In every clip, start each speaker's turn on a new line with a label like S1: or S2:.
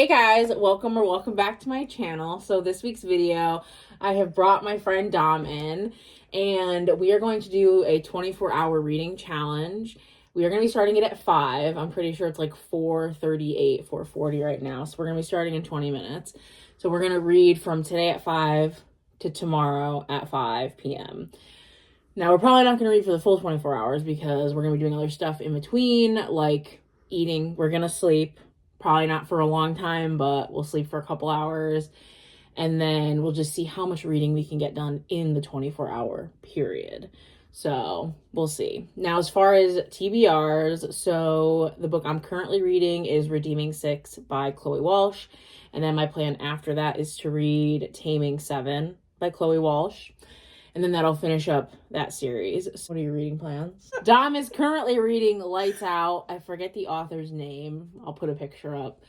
S1: Hey guys, welcome back to my channel. So this week's video, I have brought my friend Dom in, and we are going to do a 24-hour reading challenge. We are going to be starting it at 5. I'm pretty sure it's like 4:38, 4:40 right now. So we're going to be starting in 20 minutes. So we're going to read from today at 5 to tomorrow at 5 p.m. Now, we're probably not going to read for the full 24 hours because we're going to be doing other stuff in between, like eating. We're going to sleep. Probably not for a long time, but we'll sleep for a couple hours. And then we'll just see how much reading we can get done in the 24-hour period. So we'll see. Now, as far as TBRs, so the book I'm currently reading is Redeeming 6 by Chloe Walsh. And then my plan after that is to read Taming 7 by Chloe Walsh. And then that'll finish up that series. So what are your reading plans? Dom is currently reading Lights Out. I forget the author's name. I'll put a picture up.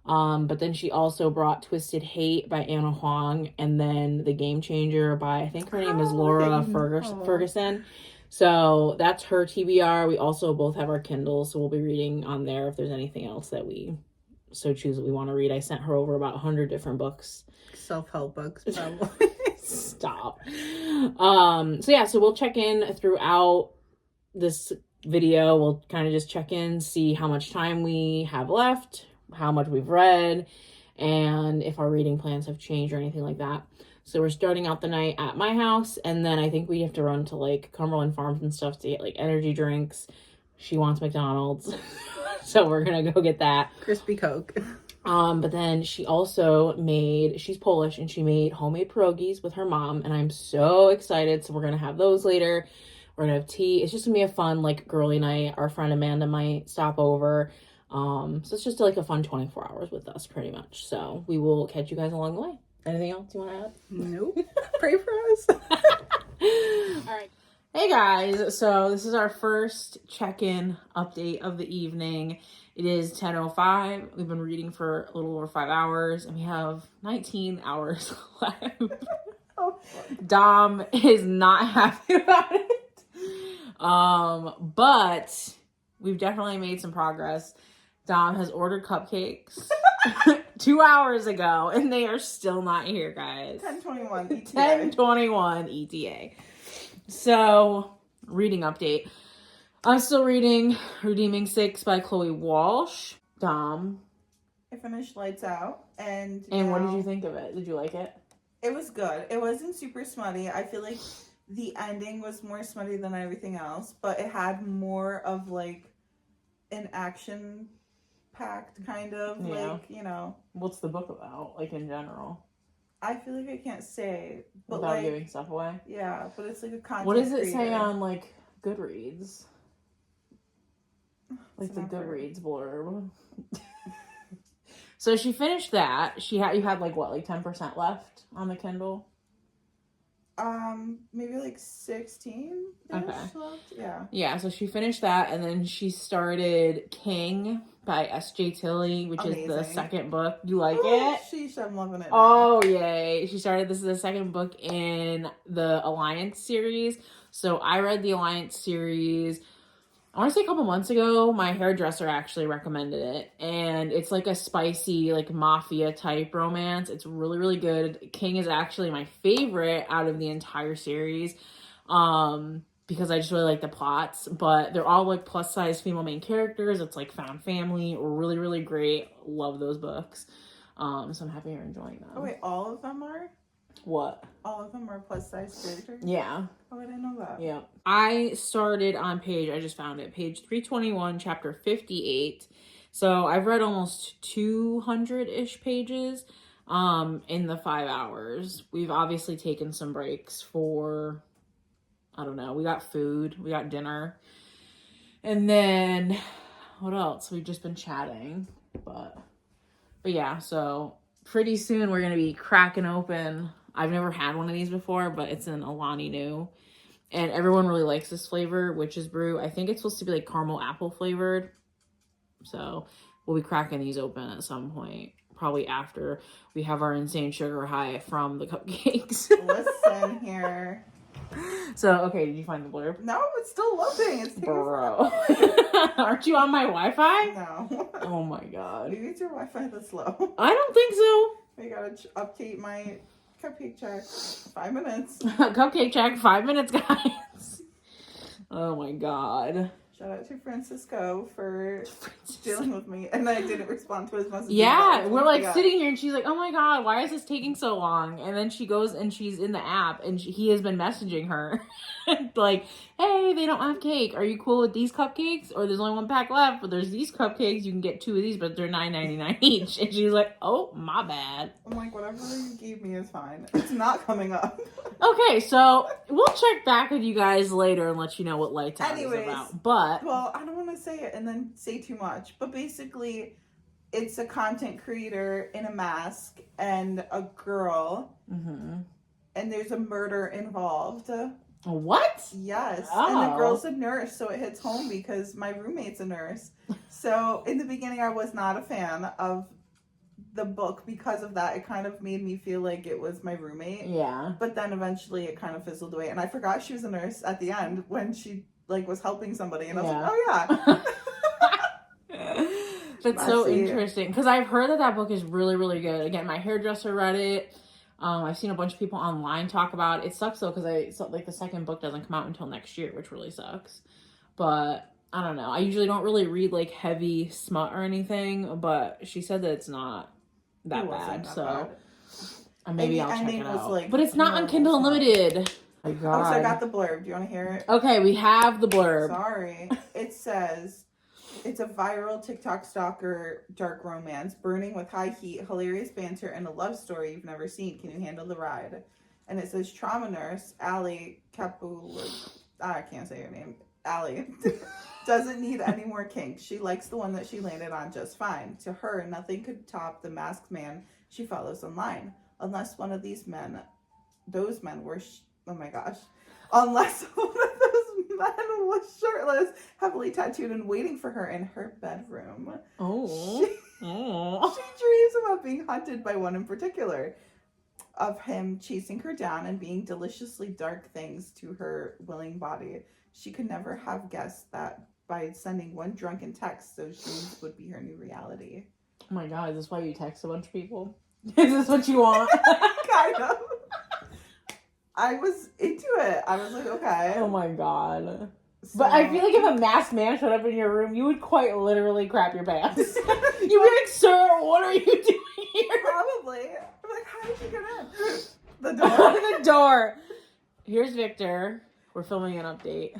S1: But then she also brought Twisted Hate by Anna Huang. And then The Game Changer by, I think her name is Laura Ferguson. So that's her TBR. We also both have our Kindle, so we'll be reading on there if there's anything else that we so choose that we want to read. I sent her over about 100 different books.
S2: Self-help books, probably.
S1: Stop. So we'll check in throughout this video. We'll kind of just check in, see how much time we have left, how much we've read, and if our reading plans have changed or anything like that. So we're starting out the night at my house, and then I think we have to run to like Cumberland Farms and stuff to get like energy drinks. She wants McDonald's. So we're gonna go get that.
S2: Crispy Coke.
S1: But then she also she's Polish, and she made homemade pierogies with her mom, and I'm so excited. So we're gonna have those later. We're gonna have tea. It's just gonna be a fun, like, girly night. Our friend Amanda might stop over. So it's just like a fun 24 hours with us, pretty much. So we will catch you guys along the way. Anything else you want to add?
S2: Nope. Pray for us.
S1: All right. Hey guys, so this is our first check-in update of the evening. It is 10:05. We've been reading for a little over 5 hours, and we have 19 hours left. Dom is not happy about it. But we've definitely made some progress. Dom has ordered cupcakes 2 hours ago, and they are still not here, guys.
S2: 10:21 ETA.
S1: 10:21 ETA. So, reading update. I'm still reading Redeeming 6 by Chloe Walsh. Dom.
S2: I finished Lights Out, and
S1: what did you think of it? Did you like it?
S2: It was good. It wasn't super smutty. I feel like the ending was more smutty than everything else, but it had more of like an action-packed kind of, like, you know.
S1: What's the book about, like, in general?
S2: I feel like I can't say, but
S1: without
S2: like
S1: giving stuff away.
S2: Yeah, but it's like a content.
S1: What does it
S2: creator.
S1: say on like Goodreads? Like
S2: It's
S1: the
S2: not for
S1: Goodreads blurb. So she finished that. You had like what, like 10% left on the Kindle?
S2: Maybe like 16.
S1: Okay.
S2: Left. Yeah.
S1: Yeah, so she finished that, and then she started King by S.J. Tilley, which is the second book. You like it?
S2: Sheesh, I'm loving it now.
S1: Oh, yay. This is the second book in the Alliance series. So I read the Alliance series, I want to say a couple months ago. My hairdresser actually recommended it, and it's like a spicy, like, mafia type romance. It's really, really good. King is actually my favorite out of the entire series. Because I just really like the plots, but they're all like plus size female main characters. It's like found family, really, really great. Love those books. So I'm happy you're enjoying them.
S2: Oh wait, all of them are?
S1: What?
S2: All of them are plus size characters?
S1: Yeah.
S2: Oh, I didn't know that.
S1: Yeah. I started on I just found it, page 321, chapter 58. So I've read almost 200-ish pages in the 5 hours. We've obviously taken some breaks for, I don't know, we got food, we got dinner, and then what else? We've just been chatting, but yeah, so pretty soon we're gonna be cracking open. I've never had one of these before, but it's an Alani Nu, and everyone really likes this flavor, Witch's Brew. I think it's supposed to be like caramel apple flavored, so we'll be cracking these open at some point, probably after we have our insane sugar high from the cupcakes.
S2: Listen here.
S1: So, okay, did you find the blurb?
S2: No, it's still loading. It's taking
S1: Bro.
S2: forever.
S1: Aren't you on my Wi-Fi?
S2: No.
S1: Oh my god.
S2: Maybe it's your Wi-Fi that's slow.
S1: I don't think so.
S2: I gotta update my cupcake check. 5 minutes.
S1: Cupcake check, 5 minutes, guys. Oh my god.
S2: Shout out to Francisco for dealing with me, and I didn't respond to his message.
S1: Yeah, we're like sitting here and she's like, oh my god, why is this taking so long? And then she goes and she's in the app and he has been messaging her like, hey, they don't have cake. Are you cool with these cupcakes? Or there's only one pack left, but there's these cupcakes. You can get 2 of these, but they're $9.99 each. And she's like, oh, my bad.
S2: I'm like, whatever you gave me is fine. It's not coming up.
S1: Okay, so we'll check back with you guys later and let you know what Lights Out is about. But
S2: well, I don't want to say it and then say too much, but basically it's a content creator in a mask and a girl, and there's a murder involved.
S1: What?
S2: Yes.
S1: Oh.
S2: And the girl's a nurse, so it hits home because my roommate's a nurse. So in the beginning, I was not a fan of the book because of that. It kind of made me feel like it was my roommate.
S1: Yeah.
S2: But then eventually it kind of fizzled away. And I forgot she was a nurse at the end when she like was helping somebody. And I was like, oh yeah.
S1: That's so interesting. Because I've heard that book is really, really good. Again, my hairdresser read it. I've seen a bunch of people online talk about it. It sucks though because the second book doesn't come out until next year, which really sucks. But I don't know. I usually don't really read like heavy smut or anything, but she said that it's not that bad. So maybe I'll check it out. Like, but it's not on Kindle Unlimited. Oh my god.
S2: Oh, so I got the blurb. Do you want to hear it?
S1: Okay, we have the blurb.
S2: Sorry. It says, it's a viral TikTok stalker dark romance, burning with high heat, hilarious banter, and a love story you've never seen. Can you handle the ride? And it says trauma nurse Allie I can't say her name. Allie doesn't need any more kink. She likes the one that she landed on just fine. To her, nothing could top the masked man she follows online, unless one of those men were. Oh my gosh. Unless one of those men was shirtless, heavily tattooed, and waiting for her in her bedroom.
S1: Oh.
S2: She dreams about being hunted by one in particular, of him chasing her down and being deliciously dark things to her willing body. She could never have guessed that by sending one drunken text, those dreams would be her new reality.
S1: Oh my god, is this why you text a bunch of people? Is this what you want?
S2: Kind of. I was into it. I was like, okay.
S1: Oh my god. So, but I feel like if a masked man showed up in your room, you would quite literally crap your pants. You'd be like, sir, what are you doing here?
S2: Probably. I'm like, how did you get in? The door.
S1: The door. Here's Victor. We're filming an update.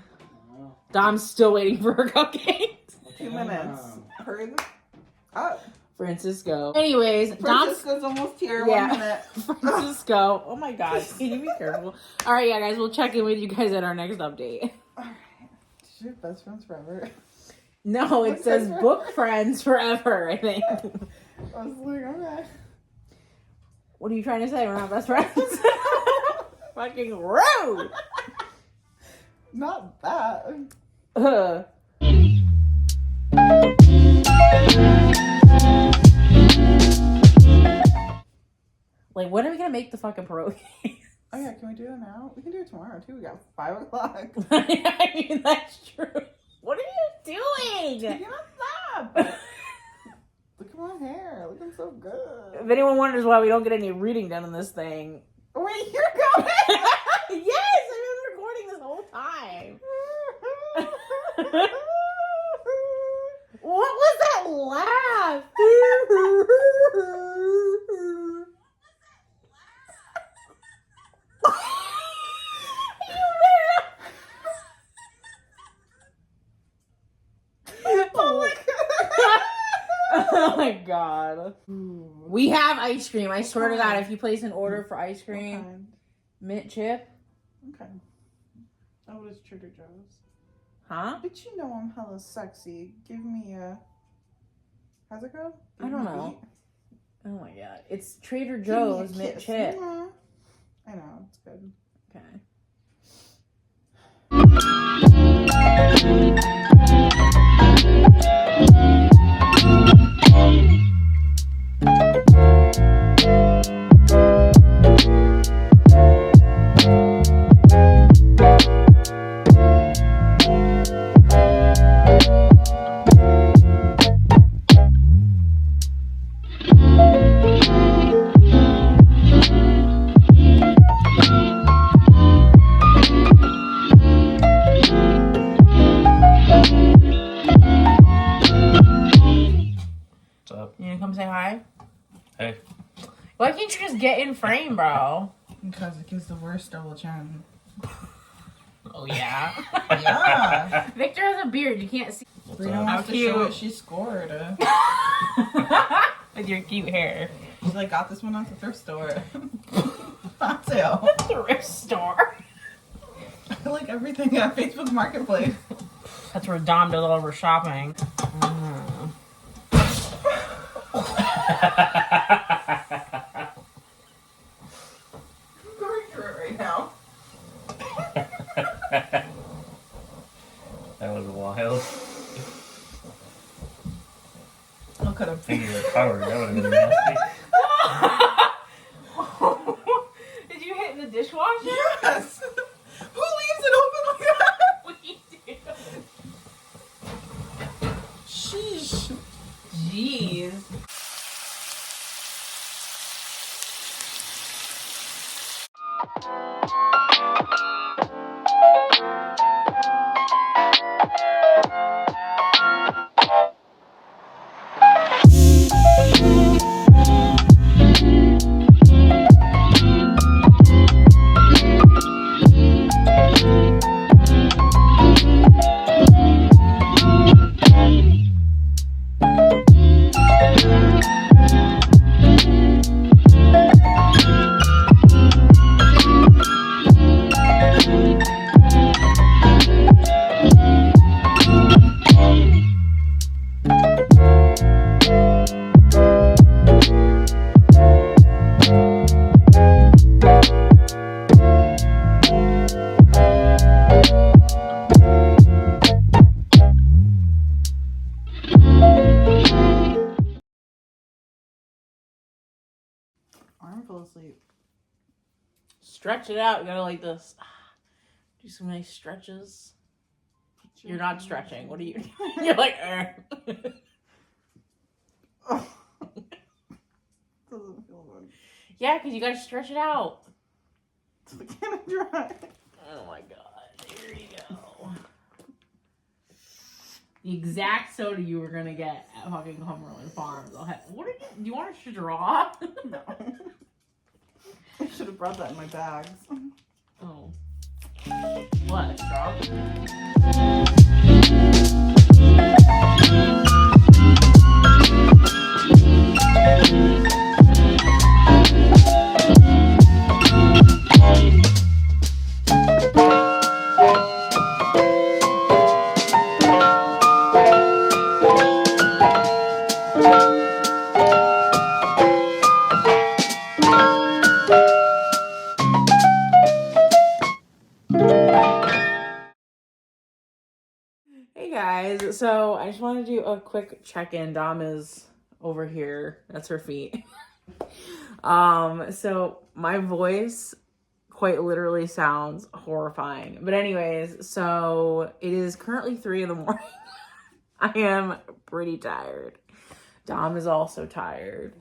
S1: Dom's still waiting for her cupcakes.
S2: 2 minutes. Hurry up.
S1: Francisco. Anyways,
S2: Francisco's almost here. 1 minute.
S1: Francisco. Oh my god. Can you be careful? Alright, yeah, guys. We'll check in with you guys at our next update.
S2: Alright. Is your best friends forever?
S1: No, it says book friends forever, I think.
S2: I was like, okay.
S1: What are you trying to say? We're not best friends? Fucking rude!
S2: Not that.
S1: Like, when are we gonna make the fucking pierogies?
S2: Oh yeah, can we do it now? We can do it tomorrow too. We got 5 o'clock.
S1: I mean, that's true. What are you doing?
S2: You're not stop. Look at my hair. Looking so good.
S1: If anyone wonders why we don't get any reading done in this thing.
S2: Wait, you're going?
S1: Yes, I've been recording this whole time. What was that laugh? Oh my god. We have ice cream. I swear to God, if you place an order for ice cream, mint chip.
S2: Okay. Oh, it's Trader Joe's.
S1: Huh?
S2: But you know I'm hella sexy. Give me a... How's it go?
S1: I don't know. Oh my god. It's Trader Joe's mint chip.
S2: Yeah. I know. It's good.
S1: Okay. say hi?
S3: Hey.
S1: Why can't you just get in frame, bro?
S2: Because it gives the worst double chin.
S1: Oh, yeah.
S2: Yeah.
S1: Victor has a beard. You can't see.
S2: Rita wants to show what she scored.
S1: With your cute hair.
S2: She's like, got this one at the thrift store. On sale.
S1: Thrift store?
S2: I like everything at Facebook Marketplace.
S1: That's where Dom does all of her shopping.
S2: I'm going through it right now.
S3: That was wild.
S2: Look at him.
S3: Thinking of power, that would have been nasty.
S1: Did you hit in the dishwasher?
S2: Yes. Who leaves it open like that?
S1: We do.
S2: Sheesh.
S1: Jeez.
S2: Arm fell asleep.
S1: Stretch it out. You gotta like this. Do some nice stretches. You're not stretching. What are you? You're like,
S2: Oh. Doesn't feel good.
S1: Yeah, because you gotta stretch it out.
S2: So I can't dry.
S1: Oh my god. Here you go. The exact soda you were gonna get at fucking Cumberland Farms. What are you? Do you want us to draw?
S2: No. I should have brought that in my bags.
S1: Oh. What? A straw? Hey guys, so I just want to do a quick check-in. Dom is over here. That's her feet. So my voice quite literally sounds horrifying. But anyways, so it is currently 3 a.m. I am pretty tired. Dom is also tired.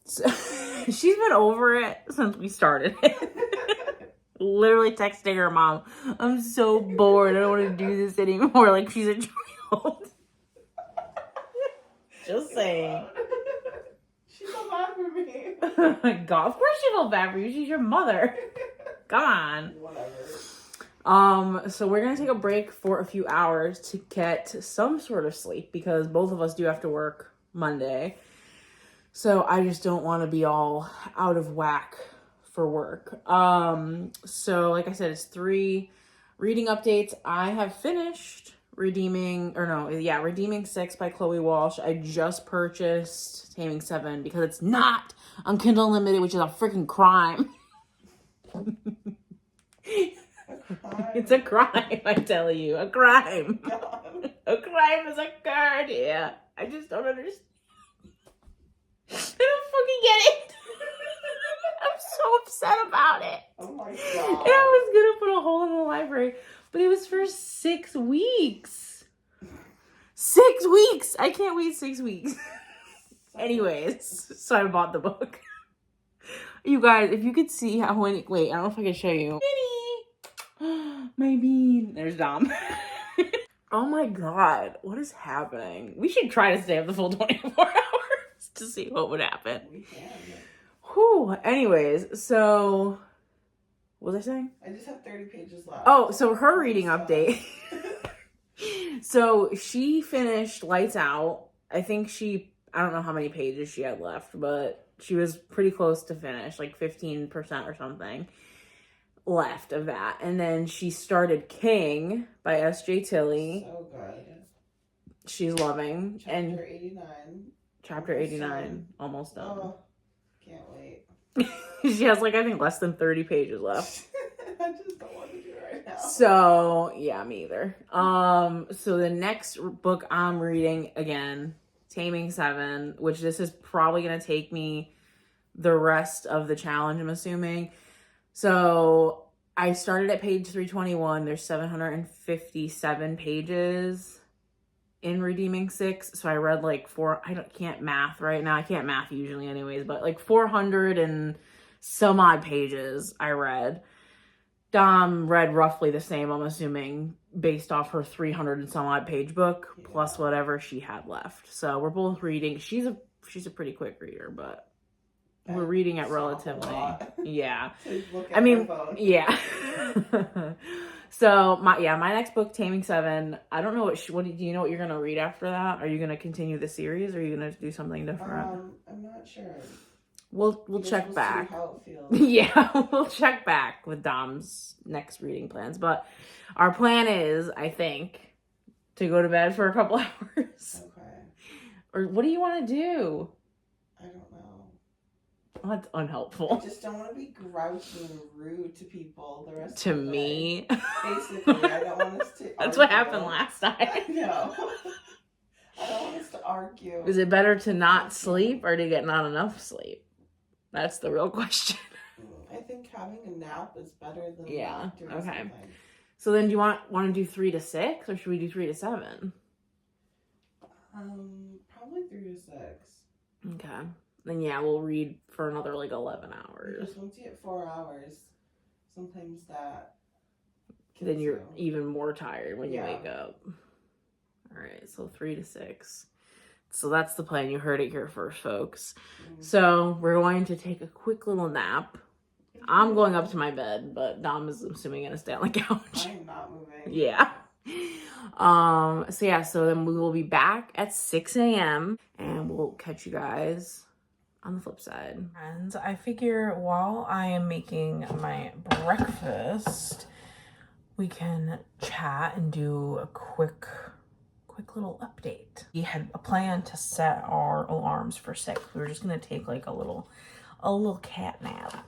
S1: So, she's been over it since we started it. Literally texting her mom, I'm so bored. I don't want to do this anymore. Like she's a child. Just saying.
S2: She felt bad for me.
S1: Oh my god, of course she felt bad for you. She's your mother. Come on.
S2: Whatever.
S1: So we're gonna take a break for a few hours to get some sort of sleep because both of us do have to work Monday. So I just don't want to be all out of whack for work. So like I said, it's 3 reading updates. I have finished Redeeming 6 by Chloe Walsh. I just purchased Taming 7 because it's not on Kindle Unlimited, which is a freaking crime. It's a crime, I tell you. A crime.
S2: God.
S1: A crime has occurred here. I just don't understand. I don't fucking get it. I'm so upset about it.
S2: Oh my
S1: And
S2: god.
S1: I was gonna put a hole in the library, but it was for 6 weeks. 6 weeks! I can't wait 6 weeks. Anyways, so I bought the book. You guys, if you could see how many... Wait, I don't know if I can show you. Minnie! My bean. There's Dom. Oh my god, what is happening? We should try to stay up the full 24 hours. to see what would happen.
S2: We can.
S1: Whew. Anyways, so what was I saying?
S2: I just have 30 pages left.
S1: Oh, so her reading update. So she finished Lights Out. I don't know how many pages she had left, but she was pretty close to finish, like 15% or something left of that. And then she started King by S.J. Tilley.
S2: So good.
S1: She's loving.
S2: Chapter 89.
S1: Chapter 89. Almost done.
S2: Oh, can't wait.
S1: She has like, I think, less than 30 pages left.
S2: I just don't want to do it right now.
S1: So, yeah, me either. So the next book I'm reading, again, Taming 7, which this is probably going to take me the rest of the challenge, I'm assuming. So I started at page 321. There's 757 pages in Redeeming 6. So I read like can't math right now. I can't math usually anyways, but like 400 and some odd pages I read. Dom read roughly the same, I'm assuming, based off her 300 and some odd page book, plus whatever she had left. So we're both reading. She's a pretty quick reader, but we're reading it relatively. Yeah. I mean, yeah. So my next book, Taming 7. I don't know do you know what you're gonna read after that? Are you gonna continue the series, or are you gonna do something different?
S2: I'm not sure.
S1: We'll check back.
S2: See how it feels.
S1: Yeah, we'll check back with Dom's next reading plans. But our plan is, I think, to go to bed for a couple hours.
S2: Okay.
S1: Or what do you want to do?
S2: I don't know.
S1: Oh, that's unhelpful.
S2: I just don't want to be grouchy and rude to people the rest
S1: To
S2: of the
S1: me.
S2: day. Basically, I don't want us to
S1: That's
S2: argue.
S1: what happened last
S2: I
S1: night.
S2: know. I don't want us to argue.
S1: Is it better to not sleep or to get not enough sleep? That's the real question.
S2: I think having a nap is better than
S1: Yeah.
S2: doing
S1: Okay.
S2: something.
S1: So then do you want to do 3 to 6, or should we do 3 to 7?
S2: Probably 3 to 6.
S1: Okay. Then yeah, we'll read for another like 11 hours.
S2: Because once you get 4 hours, sometimes that
S1: Then you're
S2: kills
S1: even more tired when you
S2: Yeah.
S1: wake up. All right, so 3 to 6. So that's the plan. You heard it here first, folks. So we're going to take a quick little nap. I'm going up to my bed, but Dom is assuming going to stay on the couch.
S2: I am not moving.
S1: Yeah. So then we will be back at 6 a.m. and we'll catch you guys on the flip side. Friends, I figure while I am making my breakfast, we can chat and do a quick little update. We had a plan to set our alarms for 6. We were just gonna take like a little cat nap.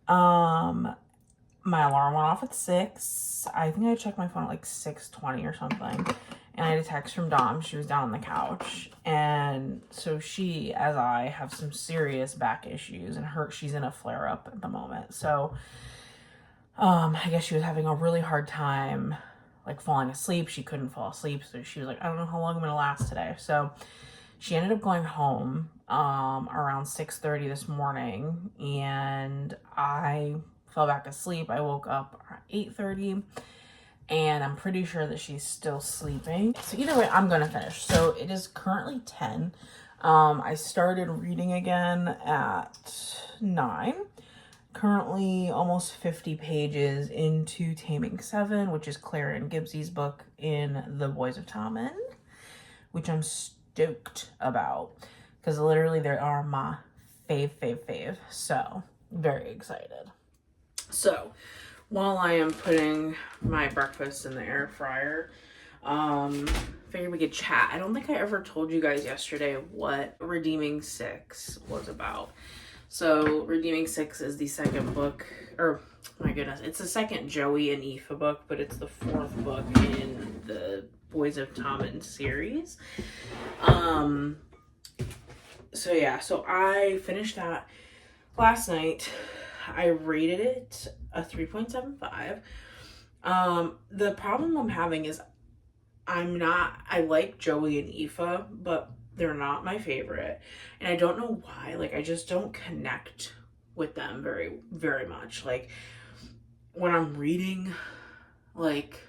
S1: My alarm went off at 6. I think I checked my phone at like 6:20 or something. And I had a text from Dom. She was down on the couch. And so she, as I, have some serious back issues, and she's in a flare-up at the moment. So I guess she was having a really hard time like falling asleep. She couldn't fall asleep. So she was like, I don't know how long I'm gonna last today. So she ended up going home around 6:30 this morning, and I fell back asleep. I woke up around 8:30, and I'm pretty sure that she's still sleeping. So either way, I'm gonna finish. So it is currently 10. I started reading again at 9. Currently almost 50 pages into Taming 7, which is Claire Gibbs's book in The Boys of Tommen, which I'm stoked about because literally they are my fave. So very excited. So while I am putting my breakfast in the air fryer, figured we could chat. I don't think I ever told you guys yesterday what Redeeming 6 was about. So Redeeming 6 is the second book, or my goodness, it's the second Joey and Aoife book, but it's the 4th book in the Boys of Tommen series. So I finished that last night. I rated it a 3.75. The problem I'm having is I like Joey and Aoife, but they're not my favorite. And I don't know why. Like, I just don't connect with them very, very much. Like, when I'm reading, like,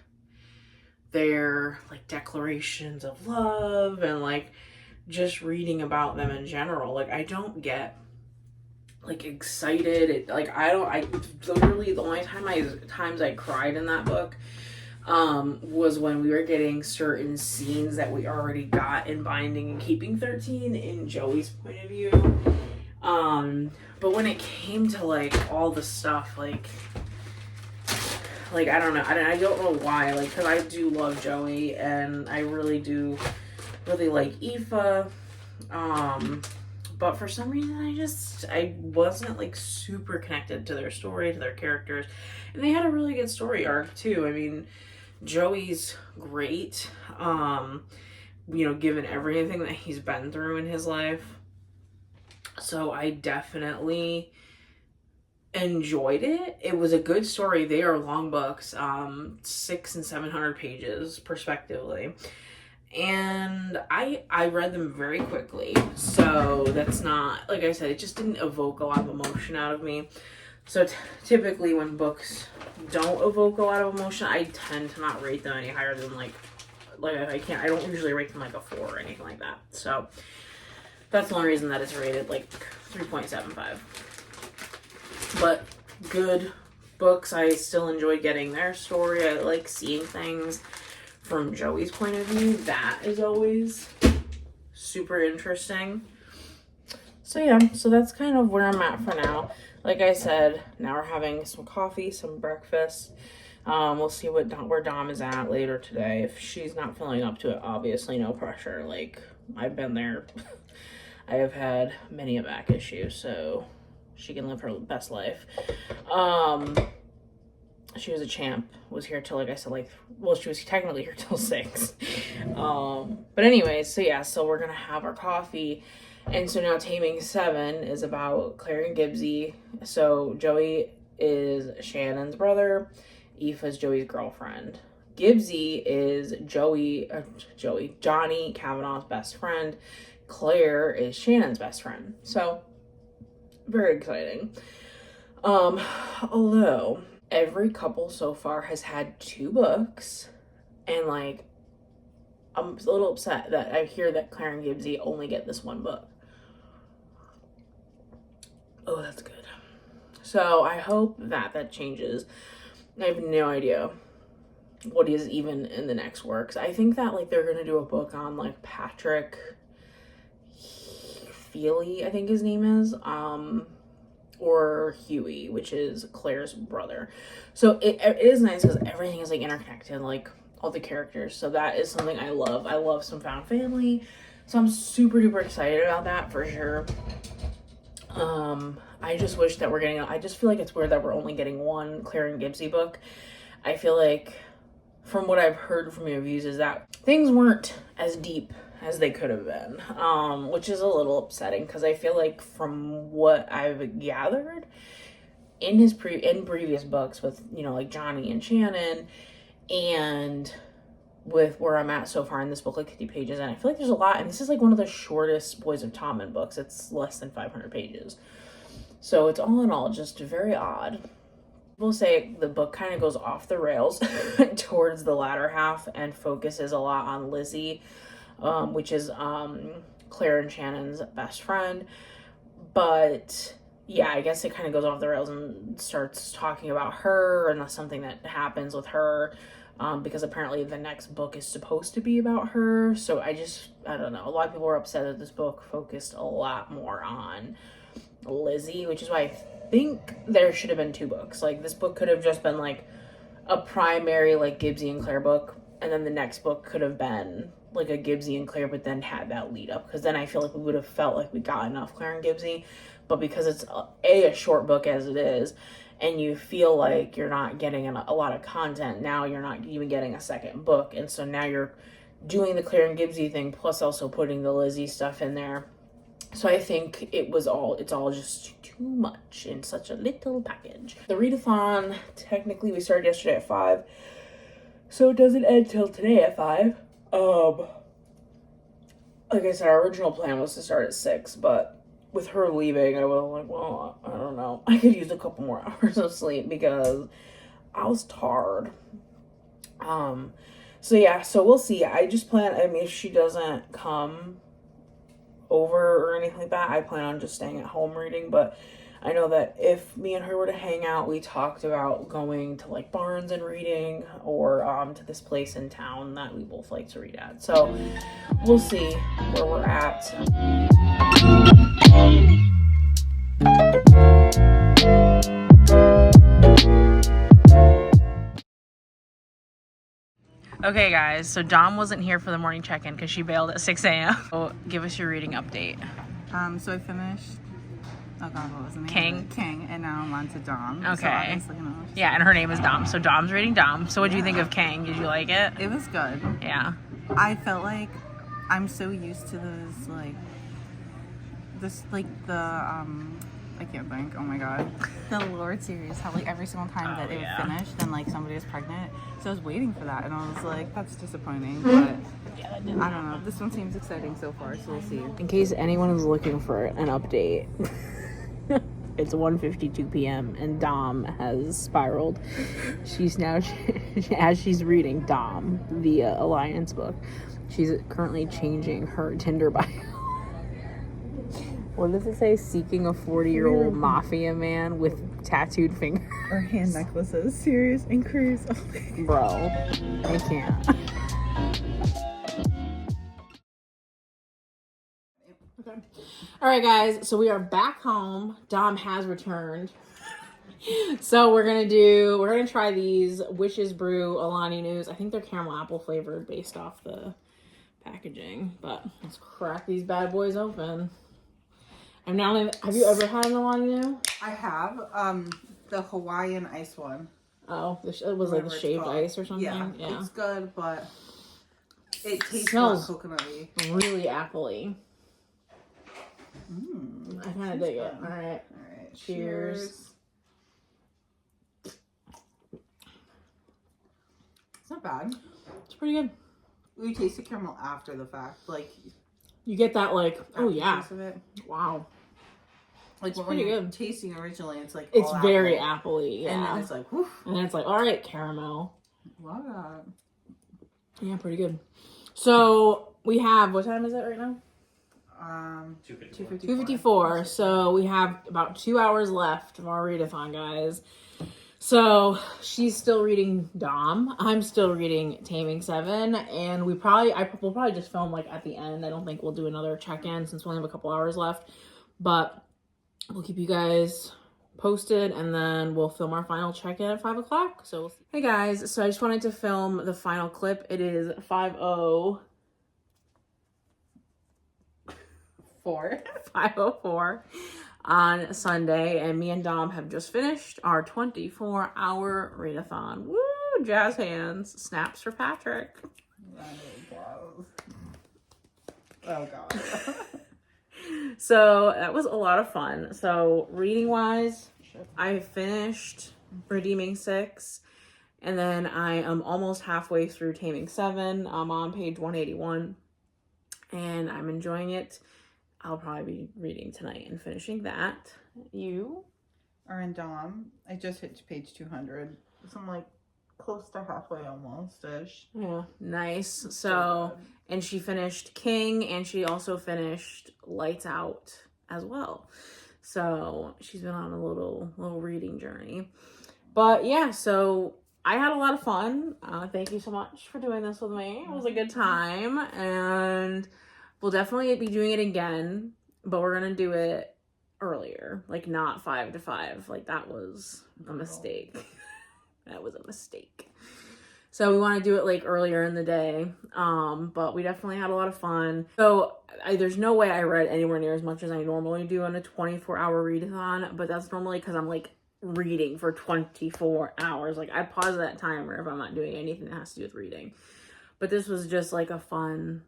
S1: their, like, declarations of love and, like, just reading about them in general. Like, I don't get like excited. I literally the only times I cried in that book was when we were getting certain scenes that we already got in Binding and Keeping 13 in Joey's point of view. But when it came to like all the stuff, like I don't know, I don't know why, like, because I do love Joey and I really do really like Aoife, but for some reason I wasn't like super connected to their story, to their characters, and they had a really good story arc too. I mean, Joey's great, given everything that he's been through in his life, so I definitely enjoyed it. It was a good story. They are long books, 600 and 700 pages respectively, and I read them very quickly, so that's not, like I said, it just didn't evoke a lot of emotion out of me. So typically when books don't evoke a lot of emotion, I tend to not rate them any higher than like I don't usually rate them like a 4 or anything like that. So that's the only reason that it's rated like 3.75. But good books. I still enjoy getting their story. I like seeing things from Joey's point of view. That is always super interesting. So yeah, so that's kind of where I'm at for now. Like I said, now we're having some coffee, some breakfast. We'll see where Dom is at later today. If she's not feeling up to it, obviously no pressure. Like, I've been there. I have had many a back issue, so she can live her best life. She was a champ, was here till, like I said, she was technically here till 6. But anyways, so yeah, so we're gonna have our coffee. And so now Taming 7 is about Claire and Gibbsy. So Joey is Shannon's brother. Aoife is Joey's girlfriend. Gibbsy is Johnny Kavanaugh's best friend. Claire is Shannon's best friend. So, very exciting. Although every couple so far has had 2 books, and like, I'm a little upset that I hear that Claire and Gibbsy only get this 1 book. Oh, that's good. So I hope that changes. I have no idea what is even in the next works. I think that like they're gonna do a book on like Patrick Feely, I think his name is, or Huey, which is Claire's brother. So it is nice because everything is like interconnected, like all the characters. So that is something I love. I love some found family. So I'm super duper excited about that for sure. I just wish that I just feel like it's weird that we're only getting 1 Claire and Gibbsy book. I feel like from what I've heard from reviews is that things weren't as deep as they could have been, which is a little upsetting because I feel like from what I've gathered in previous books with, like Johnny and Shannon, and with where I'm at so far in this book, like 50 pages, and I feel like there's a lot, and this is like one of the shortest Boys of Tommen books. It's less than 500 pages. So it's all in all just very odd. People say the book kind of goes off the rails towards the latter half and focuses a lot on Lizzie, which is Claire and Shannon's best friend. But yeah, I guess it kind of goes off the rails and starts talking about her, and that's something that happens with her, because apparently the next book is supposed to be about her. So I don't know. A lot of people were upset that this book focused a lot more on Lizzie, which is why I think there should have been 2 books. Like, this book could have just been like a primary like Gibbsy and Claire book, and then the next book could have been like a Gibbsy and Claire, but then had that lead up, because then I feel like we would have felt like we got enough Claire and Gibbsy. But because it's a short book as it is, and you feel like you're not getting a lot of content, now you're not even getting a second book, and so now you're doing the Claire and Gibbsy thing plus also putting the Lizzie stuff in there. So I think it's all just too much in such a little package. The readathon, technically we started yesterday at 5, so it doesn't end till today at 5. Like I said, our original plan was to start at 6, but with her leaving, I was like, well, I don't know. I could use a couple more hours of sleep because I was tired. So yeah, so we'll see. I mean, if she doesn't come over or anything like that. I plan on just staying at home reading, but I know that if me and her were to hang out, we talked about going to like Barnes and reading, or to this place in town that we both like to read at. So we'll see where we're at. Okay guys, so Dom wasn't here for the morning check-in because she bailed at 6 a.m. So give us your reading update.
S2: So I finished, oh god, what was the name?
S1: King,
S2: and now I'm on to Dom.
S1: Okay.
S2: So
S1: yeah, and her name is Dom. So Dom's reading Dom. So what do you think of King? Did you like it?
S2: It was good.
S1: Yeah.
S2: I felt like I'm so used to I can't think. Oh my god, the Lord series. How like every single time that it was finished, then like somebody was pregnant. So I was waiting for that, and I was like, that's disappointing. But I don't know. This one seems exciting so far, so we'll see.
S1: In case anyone is looking for an update, it's 1:52 p.m. and Dom has spiraled. She's now, as she's reading Dom, the Alliance book, she's currently changing her Tinder bio. What does it say? Seeking a 40-year-old mafia man with tattooed fingers.
S2: Or hand necklaces. Serious inquiries.
S1: Bro, I can't. Okay. All right, guys. So we are back home. Dom has returned. So we're gonna try these Witch's Brew Alani News. I think they're caramel apple flavored based off the packaging. But let's crack these bad boys open. And now, have you ever had an Alani New?
S2: I have the Hawaiian ice one.
S1: Oh, it was like the shaved ice or something?
S2: Yeah, it's good, but it tastes
S1: smells
S2: coconutty.
S1: Really appley. I kind of dig it. All right. Cheers.
S2: It's not bad.
S1: It's pretty good.
S2: We taste the caramel after the fact. Like,
S1: you get that, like, oh yeah.
S2: Taste of it.
S1: Wow.
S2: Like,
S1: it's
S2: when
S1: pretty
S2: you're
S1: good.
S2: Tasting originally, it's like,
S1: it's very appley, yeah.
S2: And then it's like, whew.
S1: And then it's like, all right, caramel.
S2: Love that.
S1: Yeah, pretty good. So we have, what time is it right now? 2:54. So we have about 2 hours left of our readathon, guys. So she's still reading Dom. I'm still reading Taming 7, and we'll probably just film like at the end. I don't think we'll do another check-in since we only have a couple hours left, but we'll keep you guys posted, and then we'll film our final check-in at 5 o'clock. So hey guys, so I just wanted to film the final clip. It is 5:04 on Sunday, and me and Dom have just finished our 24-hour readathon. Woo! Jazz hands. Snaps for Patrick.
S2: Oh god.
S1: So that was a lot of fun. So reading wise, I finished Redeeming 6, and then I am almost halfway through Taming 7. I'm on page 181, and I'm enjoying it. I'll probably be reading tonight and finishing that. You?
S2: Are in Dom. I just hit page 200. So I'm like close to halfway almost-ish.
S1: Yeah, nice. So and she finished King, and she also finished Lights Out as well. So she's been on a little reading journey. But yeah, so I had a lot of fun. Thank you so much for doing this with me. It was a good time, and we'll definitely be doing it again, but we're gonna do it earlier, like not 5 to 5. Like that was a mistake. That was a mistake. So we want to do it like earlier in the day. But we definitely had a lot of fun. So there's no way I read anywhere near as much as I normally do on a 24-hour readathon, but that's normally because I'm like reading for 24 hours. Like I pause that timer if I'm not doing anything that has to do with reading. But this was just like a fun,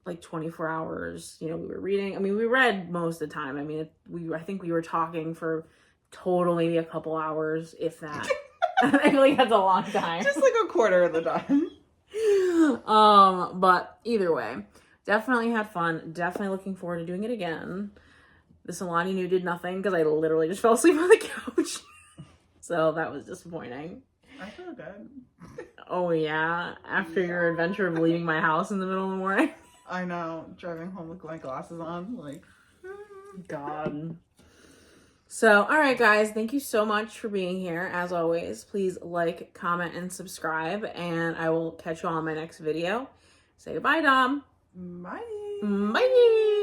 S1: like 24 hours, you know, we were reading. I mean, we read most of the time. I mean, I think we were talking for total maybe a couple hours, if that. I feel like that's a long time.
S2: Just like a quarter of the time.
S1: But either way, definitely had fun. Definitely looking forward to doing it again. This Alani New did nothing because I literally just fell asleep on the couch. So that was disappointing.
S2: I feel good.
S1: Oh yeah, after your adventure of leaving my house in the middle of the morning.
S2: I know, driving home with my glasses on, like.
S1: God. So, all right, guys, thank you so much for being here. As always, please like, comment, and subscribe, and I will catch you all on my next video. Say goodbye, Dom.
S2: Bye.
S1: Bye.